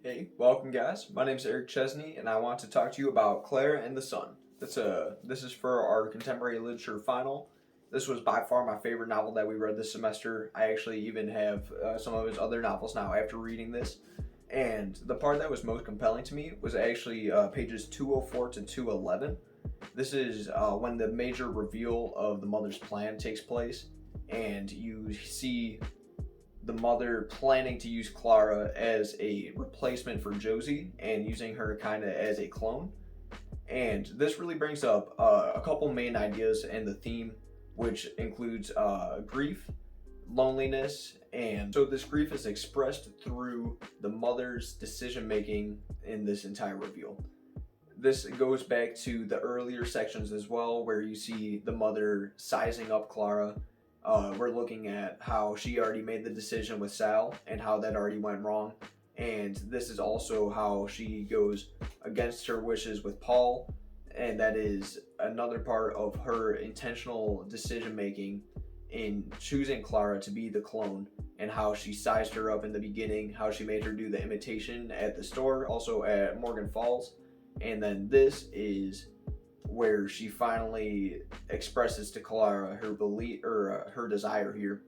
Hey, welcome guys. My name is Eric Chesney and I want to talk to you about Klara and the Sun. This is for our contemporary literature final. This was by far my favorite novel that we read this semester. I actually even have some of his other novels now after reading this. And the part that was most compelling to me was actually pages 204 to 211. This is when the major reveal of the mother's plan takes place, and you see the mother planning to use Klara as a replacement for Josie and using her kind of as a clone. And this really brings up a couple main ideas in the theme, which includes grief, loneliness, and so this grief is expressed through the mother's decision making in this entire reveal. This goes back to the earlier sections as well, where you see the mother sizing up Klara. We're looking at how she already made the decision with Sal and how that already went wrong. And this is also how she goes against her wishes with Paul. And that is another part of her intentional decision making in choosing Klara to be the clone, and how she sized her up in the beginning, how she made her do the imitation at the store, also at Morgan Falls. And then this is where she finally expresses to Klara her belief or her desire here,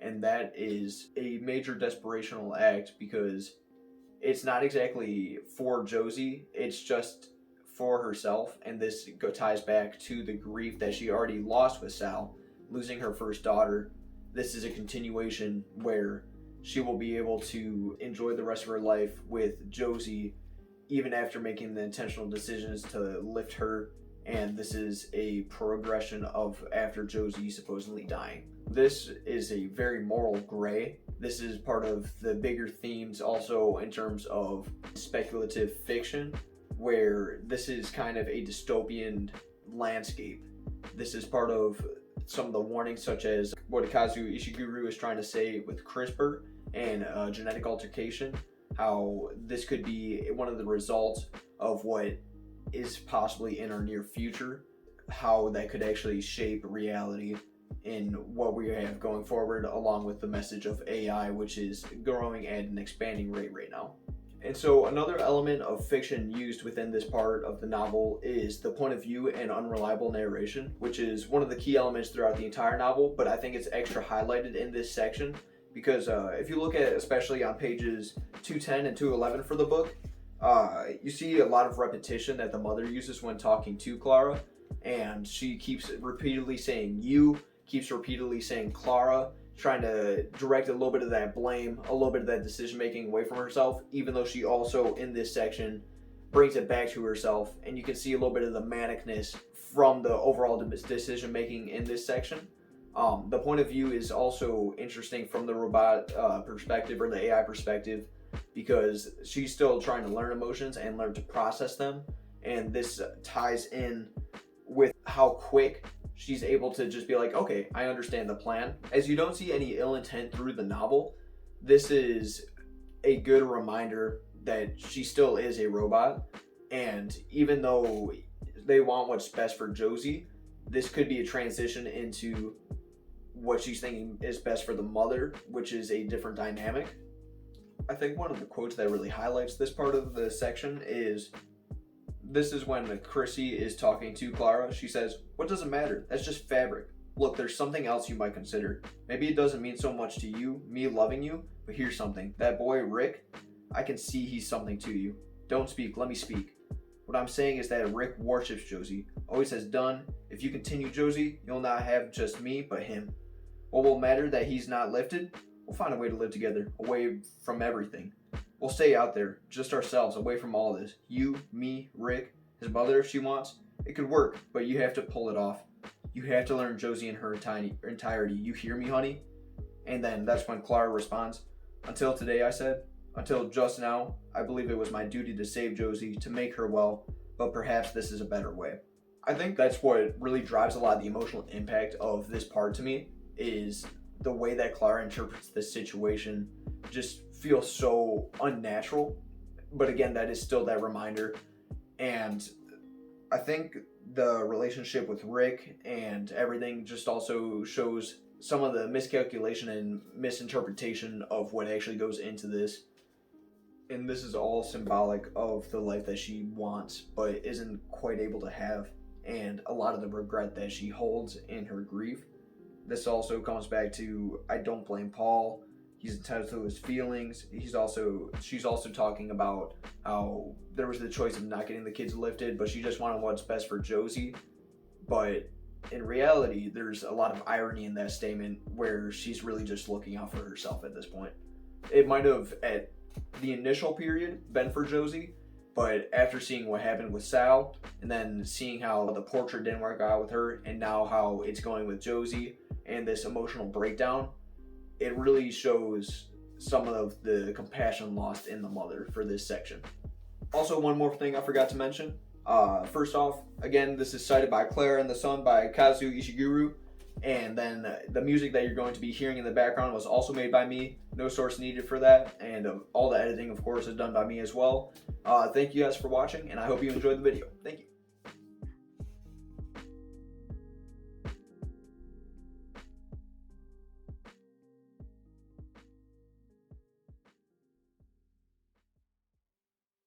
and that is a major desperational act because it's not exactly for Josie, it's just for herself, and this ties back to the grief that she already lost with Sal, losing her first daughter. This is a continuation where she will be able to enjoy the rest of her life with Josie even after making the intentional decisions to lift her, and this is a progression of after Josie supposedly dying. This is a very moral gray. This is part of the bigger themes also in terms of speculative fiction, where this is kind of a dystopian landscape. This is part of some of the warnings, such as what Kazu Ishiguro is trying to say with CRISPR and genetic altercation, how this could be one of the results of what is possibly in our near future, how that could actually shape reality in what we have going forward, along with the message of AI, which is growing at an expanding rate right now. And so another element of fiction used within this part of the novel is the point of view and unreliable narration, which is one of the key elements throughout the entire novel, but I think it's extra highlighted in this section because if you look at, especially on pages 210 and 211 for the book, you see a lot of repetition that the mother uses when talking to Klara, and she keeps repeatedly saying you, keeps repeatedly saying Klara, trying to direct a little bit of that blame, a little bit of that decision making away from herself, even though she also in this section brings it back to herself, and you can see a little bit of the manicness from the overall decision making in this section. The point of view is also interesting from the robot perspective, or the AI perspective, because she's still trying to learn emotions and learn to process them, and this ties in with how quick she's able to just be like, okay, I understand the plan. As you don't see any ill intent through the novel, this is a good reminder that she still is a robot, and even though they want what's best for Josie, this could be a transition into what she's thinking is best for the mother, which is a different dynamic. I think one of the quotes that really highlights this part of the section is, this is when Chrissy is talking to Klara. She says, "What does it matter? That's just fabric. Look, there's something else you might consider. Maybe it doesn't mean so much to you, me loving you, but here's something. That boy, Rick, I can see he's something to you. Don't speak, let me speak. What I'm saying is that Rick worships Josie, always has done. If you continue Josie, you'll not have just me, but him. What will matter that he's not lifted? We'll find a way to live together, away from everything. We'll stay out there, just ourselves, away from all this. You, me, Rick, his mother if she wants. It could work, but you have to pull it off. You have to learn Josie in her entirety. You hear me, honey?" And then that's when Klara responds, "Until today," I said. "Until just now, I believe it was my duty to save Josie, to make her well, but perhaps this is a better way." I think that's what really drives a lot of the emotional impact of this part to me, is the way that Klara interprets this situation just feels so unnatural. But again, that is still that reminder. And I think the relationship with Rick and everything just also shows some of the miscalculation and misinterpretation of what actually goes into this. and this is all symbolic of the life that she wants but isn't quite able to have, and a lot of the regret that she holds in her grief. This also comes back to, I don't blame Paul. He's entitled to his feelings. She's also talking about how there was the choice of not getting the kids lifted, but she just wanted what's best for Josie. But in reality, there's a lot of irony in that statement where she's really just looking out for herself at this point. It might have, at the initial period, been for Josie, but after seeing what happened with Sal, and then seeing how the portrait didn't work out with her, and now how it's going with Josie, and this emotional breakdown, it really shows some of the compassion lost in the mother for this section. Also, one more thing I forgot to mention. First off, again, this is cited by Klara and the Sun by Kazu Ishiguro. And then the music that you're going to be hearing in the background was also made by me. No source needed for that. And all the editing, of course, is done by me as well. Thank you guys for watching, and I hope you enjoyed the video. Thank you.